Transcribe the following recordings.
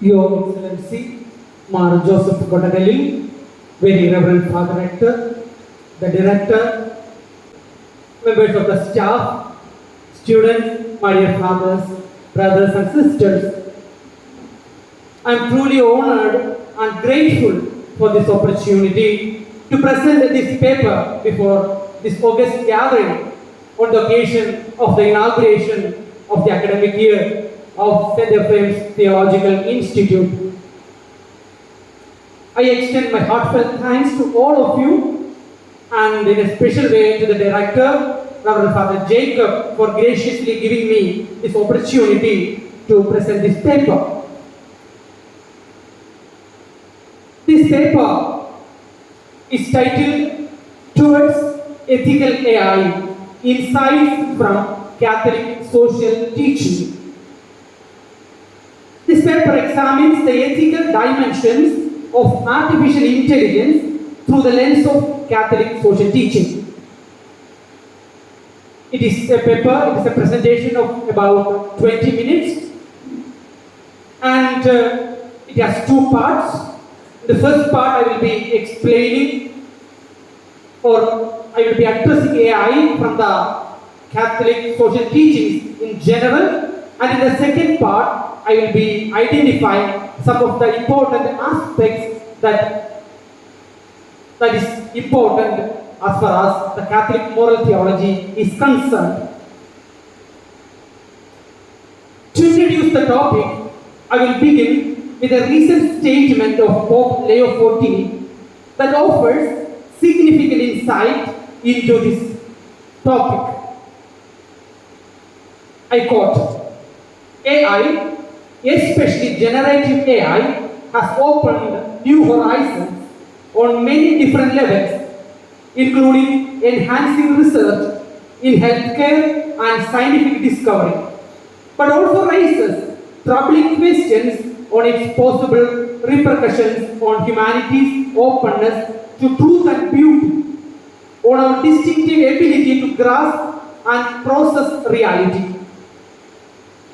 Your Excellency, Mar Joseph Kottagalil, Very Reverend Father Rector, the Director, members of the staff, students, my dear fathers, brothers and sisters. I am truly honored and grateful for this opportunity to present this paper before this august gathering on the occasion of the inauguration of the academic year of St. Ephraim's Theological Institute. I extend my heartfelt thanks to all of you and in a special way to the Director, Reverend Father Jacob, for graciously giving me this opportunity to present this paper. This paper is titled Towards Ethical AI, Insights from Catholic Social Teaching. This paper examines the ethical dimensions of artificial intelligence through the lens of Catholic social teaching. It is a paper, it is a presentation of about 20 minutes, and it has two parts. The first part I will be explaining, or I will be addressing AI from the Catholic social teachings in general, and in the second part I will be identifying some of the important aspects that is important as far as the Catholic moral theology is concerned. To introduce the topic, I will begin with a recent statement of Pope Leo XIV that offers significant insight into this topic. I quote, AI, especially generative AI, has opened new horizons on many different levels, including enhancing research in healthcare and scientific discovery, but also raises troubling questions on its possible repercussions on humanity's openness to truth and beauty, on our distinctive ability to grasp and process reality.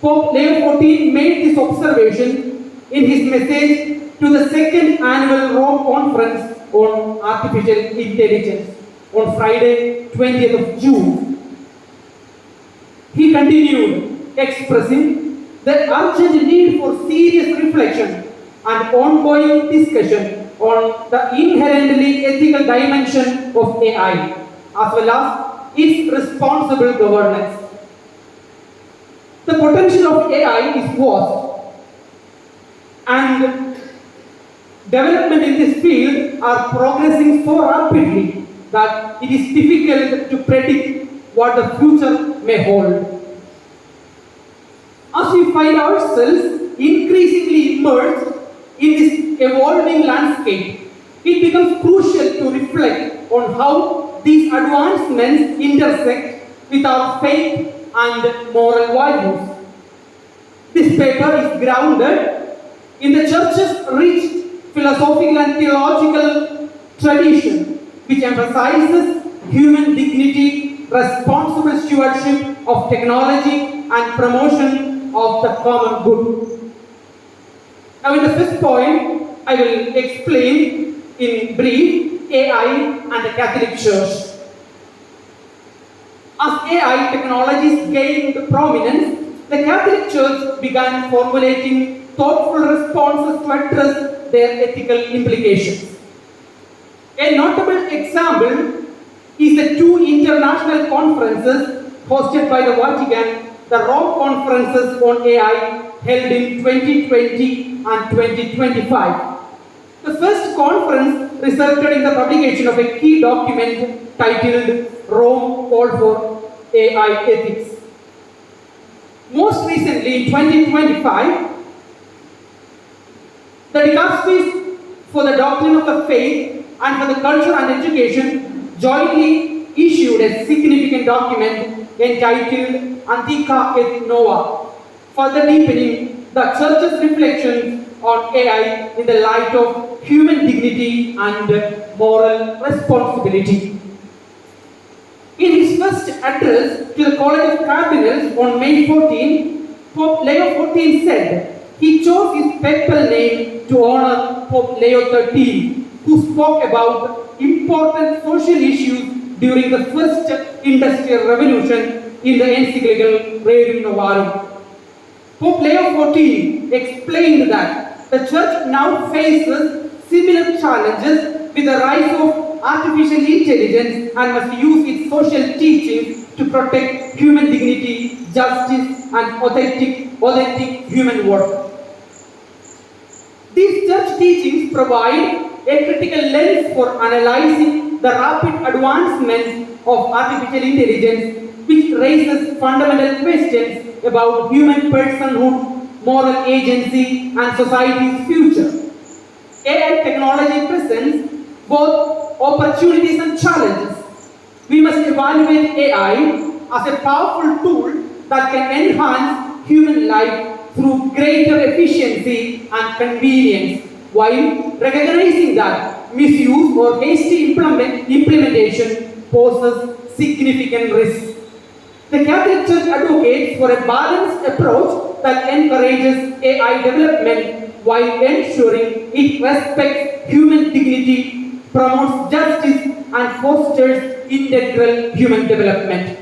Pope Leo XIV made this observation in his message to the second annual Rome Conference on Artificial Intelligence on Friday, 20th of June. He continued expressing the urgent need for serious reflection and ongoing discussion on the inherently ethical dimension of AI, as well as its responsible governance. The potential of AI is vast, and development in this field are progressing so rapidly that it is difficult to predict what the future may hold. As we find ourselves increasingly immersed in this evolving landscape, it becomes crucial to reflect on how these advancements intersect with our faith and moral values. This paper is grounded in the Church's rich philosophical and theological tradition, which emphasizes human dignity, responsible stewardship of technology, and promotion of the common good. Now, in the first point, I will explain in brief AI and the Catholic Church. As AI technologies gained prominence, the Catholic Church began formulating thoughtful responses to address their ethical implications. A notable example is the two international conferences hosted by the Vatican, the Rome Conferences on AI held in 2020 and 2025. The first conference resulted in the publication of a key document titled Rome Call for AI Ethics. Most recently, in 2025, the Dicasteries for the Doctrine of the Faith and for the Culture and Education jointly issued a significant document entitled Antica et Nova, further deepening the Church's reflections on AI in the light of human dignity and moral responsibility. In his first address to the College of Cardinals on May 14, Pope Leo XIV said he chose his papal name to honor Pope Leo XIII, who spoke about important social issues during the first industrial revolution in the encyclical Rerum Novarum. Pope Leo XIV explained that the Church now faces similar challenges with the rise of artificial intelligence and must use its social teachings to protect human dignity, justice, and authentic human worth. These church teachings provide a critical lens for analyzing the rapid advancements of artificial intelligence, which raises fundamental questions about human personhood, moral agency, and society's future. AI technology presents both opportunities and challenges. We must evaluate AI as a powerful tool that can enhance human life through greater efficiency and convenience, while recognizing that misuse or hasty implementation poses significant risks. The Catholic Church advocates for a balanced approach that encourages AI development while ensuring it respects human dignity, promotes justice, and fosters integral human development.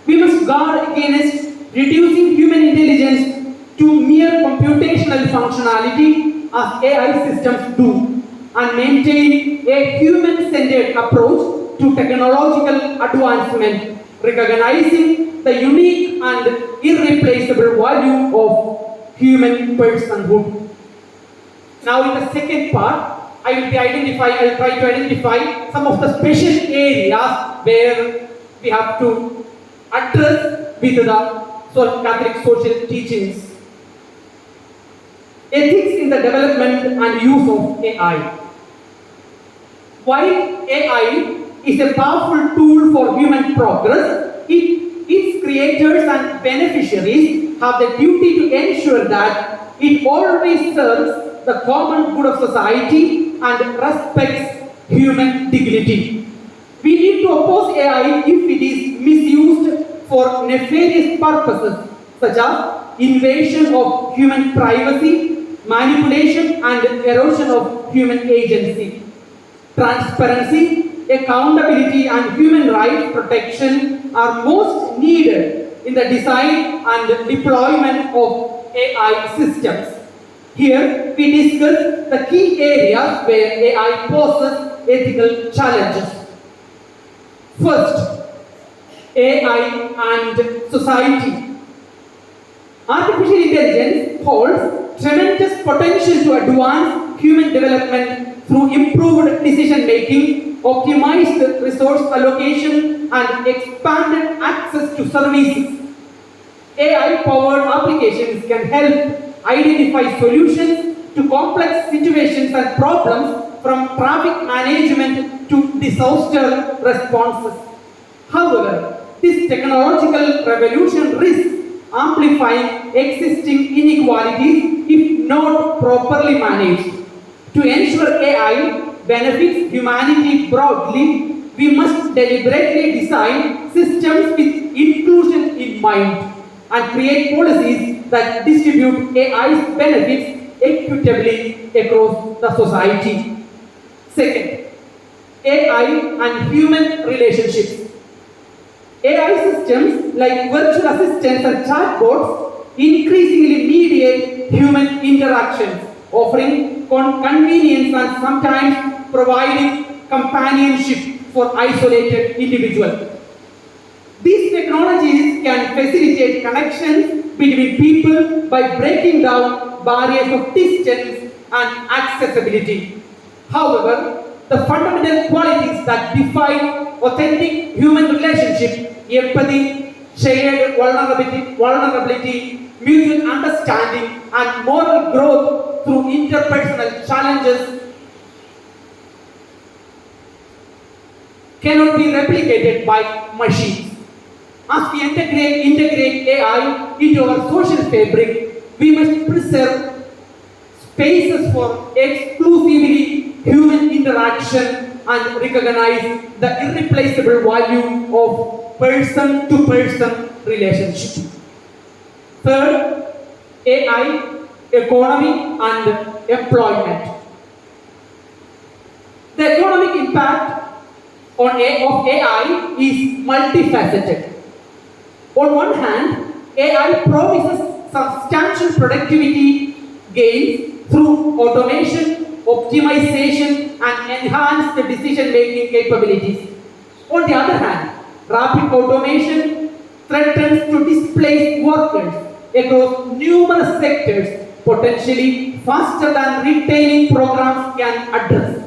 We must guard against reducing human intelligence to mere computational functionality as AI systems do, and maintain a human-centered approach to technological advancement, recognizing the unique and irreplaceable value of human personhood. Now in the second part, I will try to identify some of the special areas where we have to address with the Catholic social teachings. Ethics in the development and use of AI. While AI is a powerful tool for human progress, its creators and beneficiaries have the duty to ensure that it always serves the common good of society and respects human dignity. We need to oppose AI if it is misused for nefarious purposes such as invasion of human privacy, manipulation and erosion of human agency. Transparency, accountability and human rights protection are most needed in the design and deployment of AI systems. Here we discuss the key areas where AI poses ethical challenges. First, AI and society. Artificial intelligence holds tremendous potential to advance human development through improved decision making, optimized resource allocation, and expanded access to services. AI-powered applications can help identify solutions to complex situations and problems, from traffic management to disaster responses. However, this technological revolution risks amplifying existing inequalities if not properly managed. To ensure AI benefits humanity broadly, we must deliberately design systems with inclusion in mind and create policies that distribute AI's benefits equitably across the society. Second, AI and human relationships. AI systems like virtual assistants and chatbots increasingly mediate human interactions, offering convenience and sometimes providing companionship for isolated individuals. These technologies can facilitate connections between people by breaking down barriers of distance and accessibility. However, the fundamental qualities that define authentic human relationship, empathy, shared vulnerability, mutual understanding, and moral growth through interpersonal challenges cannot be replicated by machines. As we integrate AI into our social fabric, we must preserve spaces for exclusively human interaction and recognize the irreplaceable value of person-to-person relationship. Third, AI economy, and employment. The economic impact of AI is multifaceted. On one hand, AI promises substantial productivity gains through automation, optimization, and enhanced decision-making capabilities. On the other hand, rapid automation threatens to displace workers across numerous sectors, potentially faster than retailing programs can address.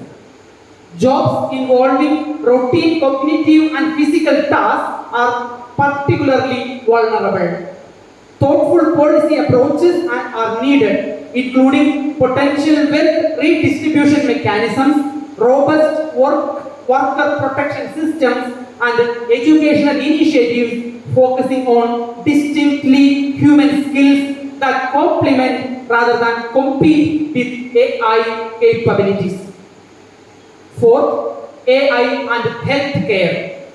Jobs involving routine cognitive and physical tasks are particularly vulnerable. Thoughtful policy approaches are needed, including potential wealth redistribution mechanisms, robust worker protection systems, and educational initiatives focusing on distinctly human skills that complement rather than compete with AI capabilities. Fourth, AI and healthcare.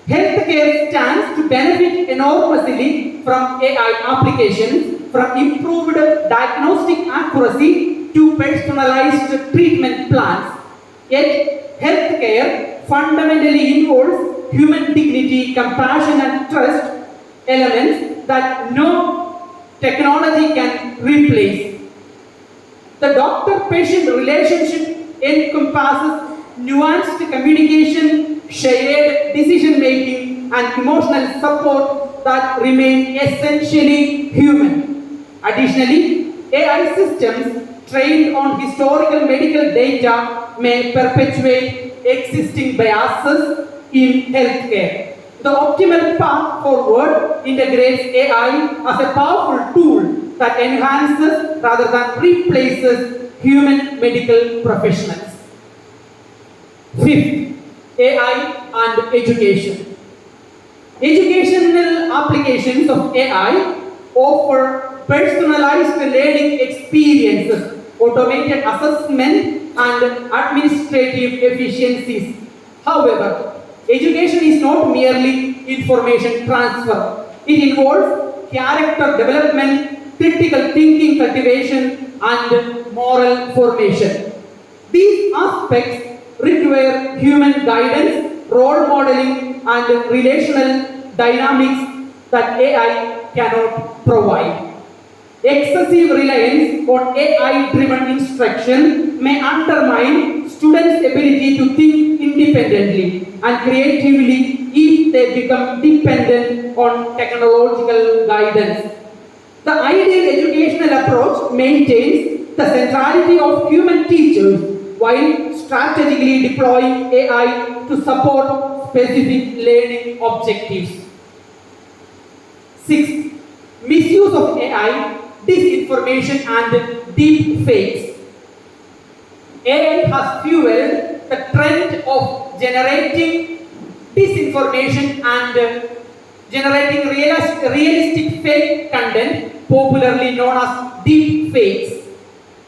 Healthcare stands to benefit enormously from AI applications, from improved diagnostic accuracy to personalized treatment plans. Yet, healthcare fundamentally involves human dignity, compassion, and trust, elements that no technology can replace. The doctor-patient relationship encompasses nuanced communication, shared decision-making, and emotional support that remain essentially human. Additionally, AI systems trained on historical medical data may perpetuate existing biases in healthcare. The optimal path forward integrates AI as a powerful tool that enhances rather than replaces human medical professionals. Fifth, AI and education. Educational applications of AI offer personalized learning experiences, automated assessment, and administrative efficiencies. However, education is not merely information transfer. It involves character development, critical thinking cultivation, and moral formation. These aspects require human guidance, role modeling, and relational dynamics that AI cannot provide. Excessive reliance on AI-driven instruction may undermine students' ability to think independently and creatively if they become dependent on technological guidance. The ideal educational approach maintains the centrality of human teachers while strategically deploying AI to support specific learning objectives. Sixth, misuse of AI, disinformation, and deep fakes. AI has fueled the trend of generating disinformation and generating realistic fake content, popularly known as deep fakes.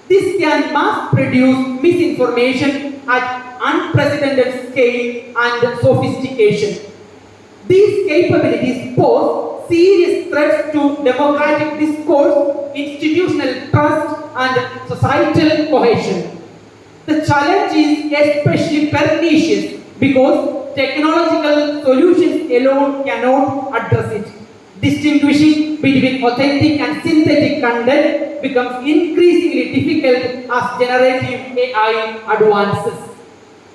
This can mass produce misinformation at unprecedented scale and sophistication. These capabilities pose serious threats to democratic discourse, institutional trust, and societal cohesion. The challenge is especially pernicious because technological solutions alone cannot address it. Distinguishing between authentic and synthetic content becomes increasingly difficult as generative AI advances.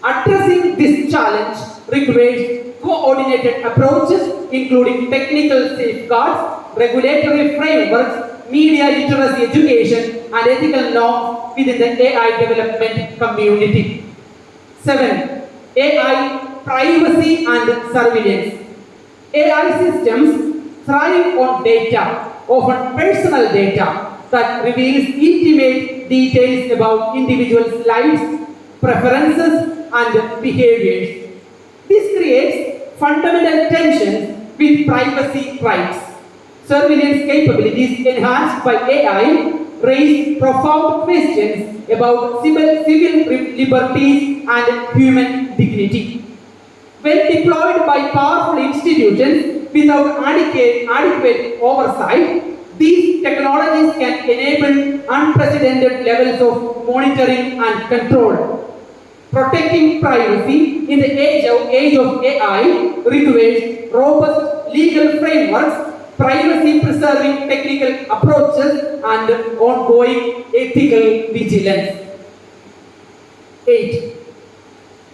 Addressing this challenge requires coordinated approaches, including technical safeguards, regulatory frameworks, media literacy education, and ethical norms within the AI development community. 7. AI privacy and surveillance. AI systems thrive on data, often personal data, that reveals intimate details about individuals' lives, preferences, and behaviors. This creates fundamental tensions with privacy rights. Surveillance capabilities enhanced by AI raise profound questions about civil liberties and human dignity. When deployed by powerful institutions without adequate oversight, These technologies can enable unprecedented levels of monitoring and control. Protecting privacy in the age of AI requires robust legal frameworks, privacy-preserving technical approaches, and ongoing ethical vigilance. 8.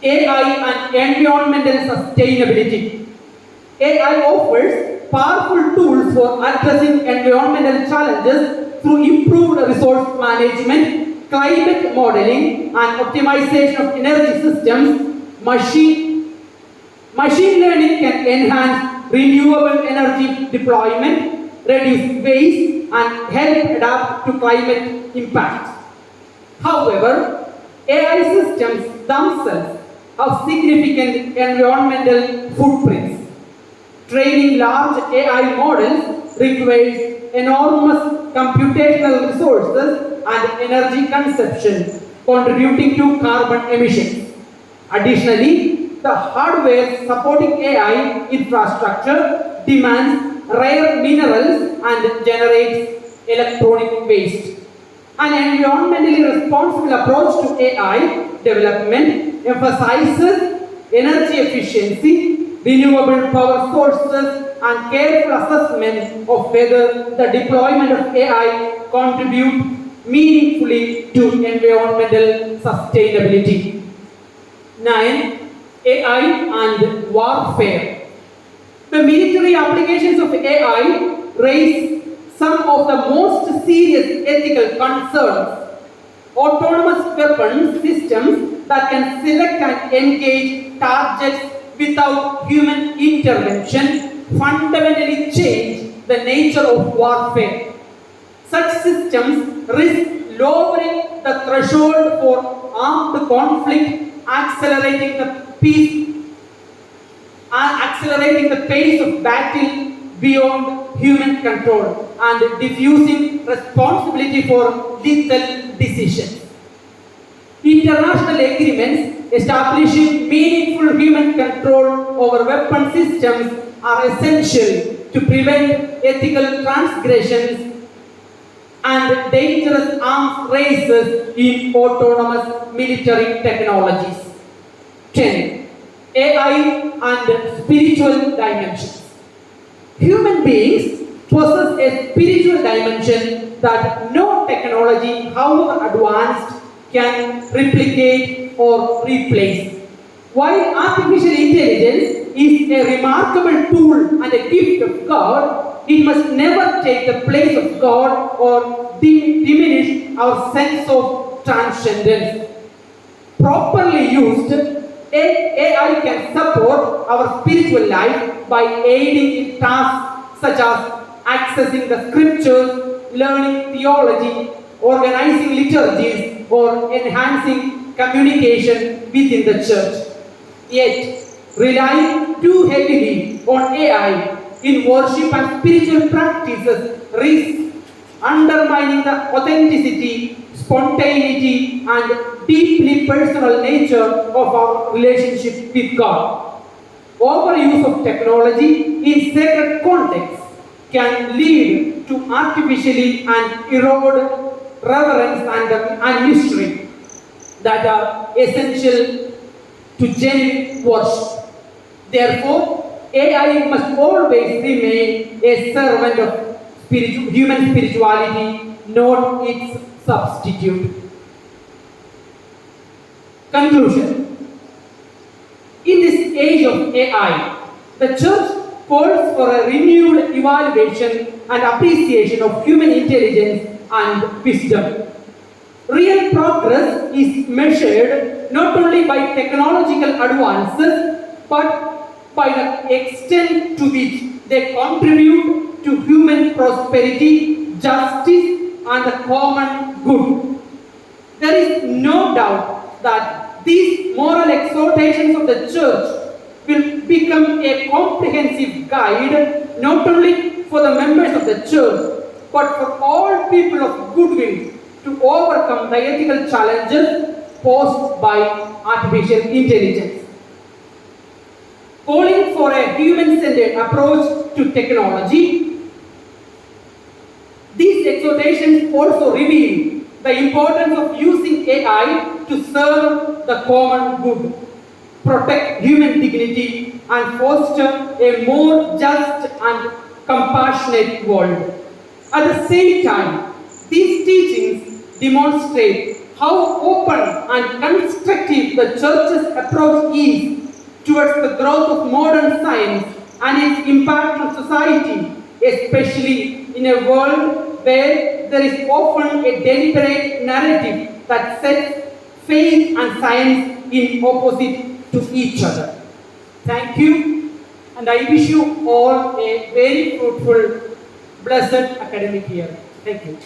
AI and environmental sustainability. AI offers powerful tools for addressing environmental challenges through improved resource management, climate modeling, and optimization of energy systems. Machine learning can enhance renewable energy deployment, reduce waste, and help adapt to climate impacts. However, AI systems themselves have significant environmental footprints. Training large AI models requires enormous computational resources and energy consumption, contributing to carbon emissions. Additionally, the hardware supporting AI infrastructure demands rare minerals and generates electronic waste. An environmentally responsible approach to AI development emphasizes energy efficiency, renewable power sources, and careful assessment of whether the deployment of AI contributes meaningfully to environmental sustainability. 9. AI and warfare. The military applications of AI raise some of the most serious ethical concerns. Autonomous weapon systems that can select and engage targets without human intervention fundamentally change the nature of warfare. Such systems risk lowering the threshold for armed conflict, accelerating the pace of battle beyond human control, and diffusing responsibility for lethal decisions. International agreements establishing meaningful human control over weapon systems are essential to prevent ethical transgressions and dangerous arms races in autonomous military technologies. 10. AI and spiritual dimensions. Human beings possess a spiritual dimension that no technology, however advanced, can replicate or replace. While artificial intelligence is a remarkable tool and a gift of God, it must never take the place of God or diminish our sense of transcendence. Properly used, AI can support our spiritual life by aiding in tasks such as accessing the scriptures, learning theology, organizing liturgies, or enhancing communication within the church. Yet, relying too heavily on AI in worship and spiritual practices risks undermining the authenticity, spontaneity, and deeply personal nature of our relationship with God. Overuse of technology in sacred contexts can lead to artificially and erode reverence and mystery that are essential to genuine worship. Therefore, AI must always remain a servant of human spirituality, not its substitute. Conclusion. In this age of AI, the church calls for a renewed evaluation and appreciation of human intelligence and wisdom. Real progress is measured not only by technological advances but by the extent to which they contribute to human prosperity, justice, and the common good. There is no doubt that these moral exhortations of the church will become a comprehensive guide not only for the members of the church but for all people of goodwill to overcome the ethical challenges posed by artificial intelligence. Calling for a human-centered approach to technology, exhortations also reveal the importance of using AI to serve the common good, protect human dignity, and foster a more just and compassionate world. At the same time, these teachings demonstrate how open and constructive the Church's approach is towards the growth of modern science and its impact on society, especially in a world where there is often a deliberate narrative that sets faith and science in opposite to each other. Thank you, and I wish you all a very fruitful, blessed academic year. Thank you.